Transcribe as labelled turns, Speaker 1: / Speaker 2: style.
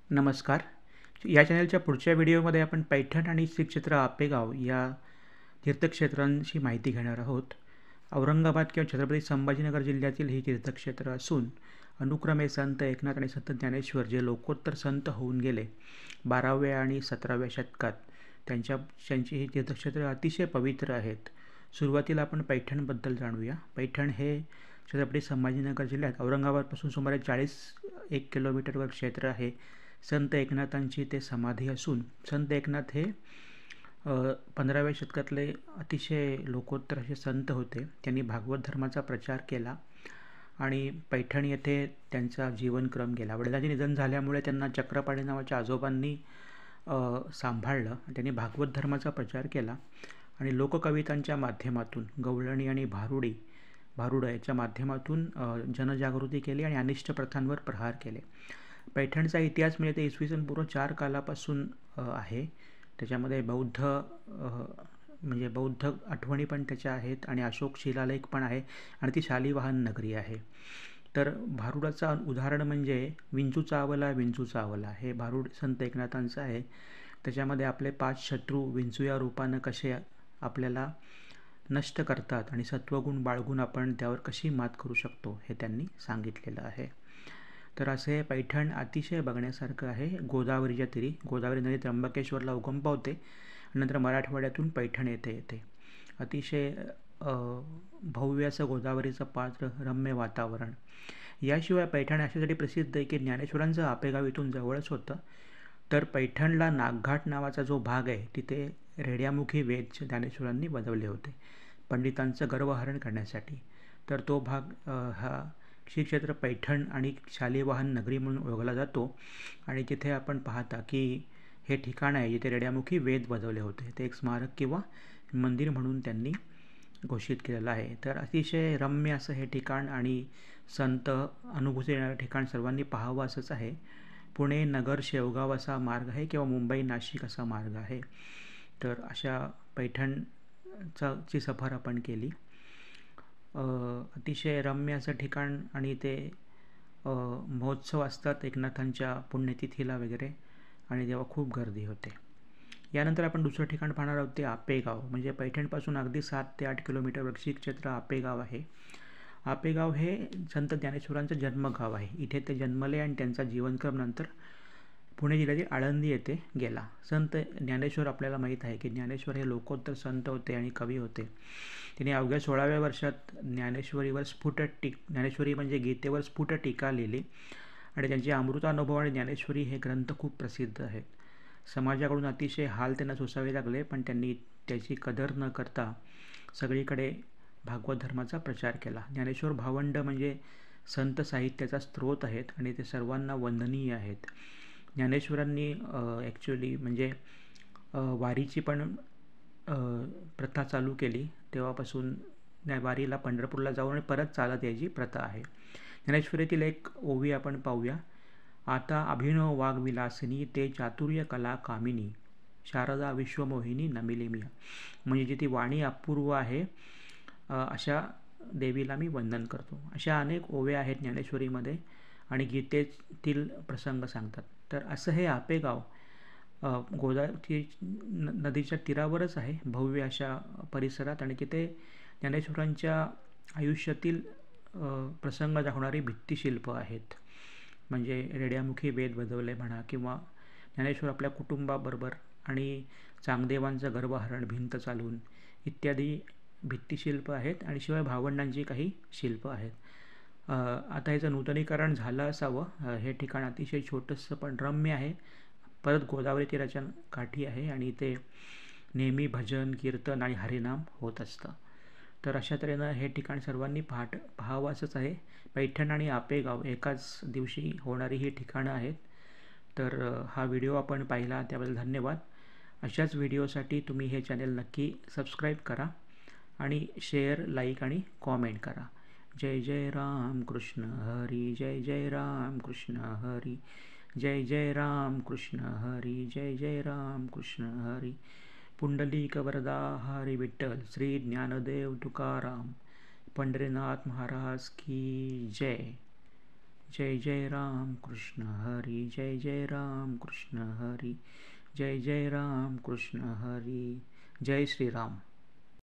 Speaker 1: नमस्कार. या चॅनलच्या पुढच्या व्हिडिओमध्ये आपण पैठण आणि श्री क्षेत्र आपेगाव या तीर्थक्षेत्रांची माहिती घेणार आहोत. औरंगाबाद किंवा छत्रपती संभाजीनगर जिल्ह्यातील ही तीर्थक्षेत्र असून अनुक्रमे संत एकनाथ आणि संत ज्ञानेश्वर जे लोकोत्तर संत होऊन गेले 12व्या आणि 17व्या शतकात, त्यांची ही तीर्थक्षेत्र अतिशय पवित्र आहेत. सुरुवातीला आपण पैठणबद्दल जाणूया. पैठण हे छत्रपती संभाजीनगर जिल्ह्यात औरंगाबादपासून सुमारे 41 किलोमीटरवर क्षेत्र आहे. संत एकनाथांची ते समाधी असून संत एकनाथ हे 15व्या शतकातले अतिशय लोकोत्तर असे संत होते. त्यांनी भागवत धर्माचा प्रचार केला आणि पैठण येथे त्यांचा जीवनक्रम गेला. वडिलांचे निधन झाल्यामुळे त्यांना चक्रपाणी नावाच्या आजोबांनी सांभाळलं. त्यांनी भागवत धर्माचा प्रचार केला आणि लोककवितांच्या माध्यमातून गवळणी आणि भारुड याच्या माध्यमातून जनजागृती केली आणि अनिष्ट प्रथांवर प्रहार केले. पैठणचा इतिहास म्हणजे ते इसवी सन पूर्व 4 कालापासून आहे. त्याच्यामध्ये बौद्ध आठवणी पण त्याच्या आहेत आणि अशोक शिलालेख पण आहे आणि ती शालिवाहन नगरी आहे. तर भारुडाचा उदाहरण म्हणजे विंचू चावला हे भारुड संत एकनाथांचं आहे. त्याच्यामध्ये आपले 5 शत्रू विंचू या रूपानं कसे आपल्याला नष्ट करतात आणि सत्वगुण बाळगून आपण त्यावर कशी मात करू शकतो हे त्यांनी सांगितलेलं आहे. तर असे पैठण अतिशय बघण्यासारखं आहे. गोदावरीच्या तीरी, गोदावरी नदी त्र्यंबकेश्वरला उगम पावते, नंतर मराठवाड्यातून पैठण येते. अतिशय भव्य असं गोदावरीचं पात्र, रम्य वातावरण. याशिवाय पैठण अशासाठी प्रसिद्ध आहे की ज्ञानेश्वरांचं आपेगाव इथून जवळच होतं. तर पैठणला नागघाट नावाचा जो भाग आहे तिथे रेड्यामुखी वेद ज्ञानेश्वरांनी बनवले होते पंडितांचं गर्वहरण करण्यासाठी. तर तो भाग हा श्री क्षेत्र पैठण आणि शालिवाहन नगरी म्हणून ओळखला जातो आणि तिथे आपण पाहता की हे ठिकाण आहे जिथे रेड्यामुखी वेद बजवले होते. ते एक स्मारक किंवा मंदिर म्हणून त्यांनी घोषित केलेलं आहे. तर अतिशय रम्य असं हे ठिकाण आणि संत अनुभूती येणारं ठिकाण सर्वांनी पाहावं असंच आहे. पुणे नगर शेवगाव असा मार्ग आहे किंवा मुंबई नाशिक असा मार्ग आहे. तर अशा पैठणची सफर आपण केली. अतिशय रम्य असं ठिकाण आणि ते महोत्सव असतात एकनाथांच्या पुण्यतिथीला वगैरे आणि तेव्हा खूप गर्दी होते. यानंतर आपण दुसरं ठिकाण पाहणार आहोत ते आपेगाव. म्हणजे पैठणपासून अगदी 7 ते 8 किलोमीटर श्री क्षेत्र आपेगाव आहे. आपेगाव हे संत ज्ञानेश्वरांचं जन्मगाव आहे. इथे ते जन्मले आणि त्यांचा जीवनक्रम नंतर पुणे जिल्ह्यातील आळंदी येथे गेला. संत ज्ञानेश्वर आपल्याला माहीत आहे की ज्ञानेश्वर हे लोकोत्तर संत होते आणि कवी होते. त्यांनी अवघ्या 16व्या वर्षात ज्ञानेश्वरी म्हणजे गीतेवर स्फुट टीका लिहिली आणि त्यांचे अमृतानुभव आणि ज्ञानेश्वरी हे ग्रंथ खूप प्रसिद्ध आहेत. समाजाकडून अतिशय हाल त्यांना सोसावे लागले, पण त्यांनी त्याची कदर न करता सगळीकडे भागवत धर्माचा प्रचार केला. ज्ञानेश्वर भावंड म्हणजे संत साहित्याचा स्रोत आहेत आणि ते सर्वांना वंदनीय आहेत. ज्ञानेश्वरांनी ॲक्च्युली म्हणजे वारीची पण प्रथा चालू केली. तेव्हापासून वारीला पंढरपूरला जाऊन आणि परत चालत यायची प्रथा आहे. ज्ञानेश्वरीतील एक ओवी आपण पाहूया. आता अभिनव वाग्विलासिनी ते चातुर्य कला कामिनी शारदा विश्वमोहिनी नमिले मिया. म्हणजे जी ती वाणी अपूर्व आहे अशा देवीला मी वंदन करतो. अशा अनेक ओव्या आहेत ज्ञानेश्वरीमध्ये आणि गीतेतील प्रसंग सांगतात. तर असं हे आपेगाव गोदावरी नदीच्या तीरावरच आहे, भव्य अशा परिसरात. आणि तिथे ज्ञानेश्वरांच्या आयुष्यातील प्रसंग दाखवणारी भित्तिशिल्प आहेत. म्हणजे रेड्यामुखी वेद बजवले म्हणा किंवा ज्ञानेश्वर आपल्या कुटुंबाबरोबर आणि चांगदेवांचं गर्भहरण भिंत चालून इत्यादी भित्तिशिल्प आहेत आणि शिवाय भावंडांची काही शिल्प आहेत. आता ह्याचं नूतनीकरण झालं असावं. हे ठिकाण अतिशय छोटंसं पण रम्य आहे. परत गोदावरी तीराच्या काठी आहे आणि ते नेहमी भजन कीर्तन आणि हरिनाम होत असतं. तर अशा तऱ्हेनं हे ठिकाण सर्वांनी पाहावं असंच आहे. पैठण आणि आपेगाव एकाच दिवशी होणारी ही ठिकाणं आहेत. तर हा व्हिडिओ आपण पाहिला त्याबद्दल धन्यवाद. अशाच व्हिडिओसाठी तुम्ही हे चॅनल नक्की सबस्क्राईब करा आणि शेअर, लाईक आणि कॉमेंट करा. जय जय राम कृष्ण हरी, जय जय राम कृष्ण हरी, जय जय राम कृष्ण हरी, जय जय राम कृष्ण हरी. पुंडलिक वरदा हरी विठ्ठल, श्री ज्ञानदेव तुकाराम, पंढरीनाथ महाराज की जय. जय जय राम कृष्ण हरी, जय जय राम कृष्ण हरी, जय जय राम कृष्ण हरी. जय श्रीराम.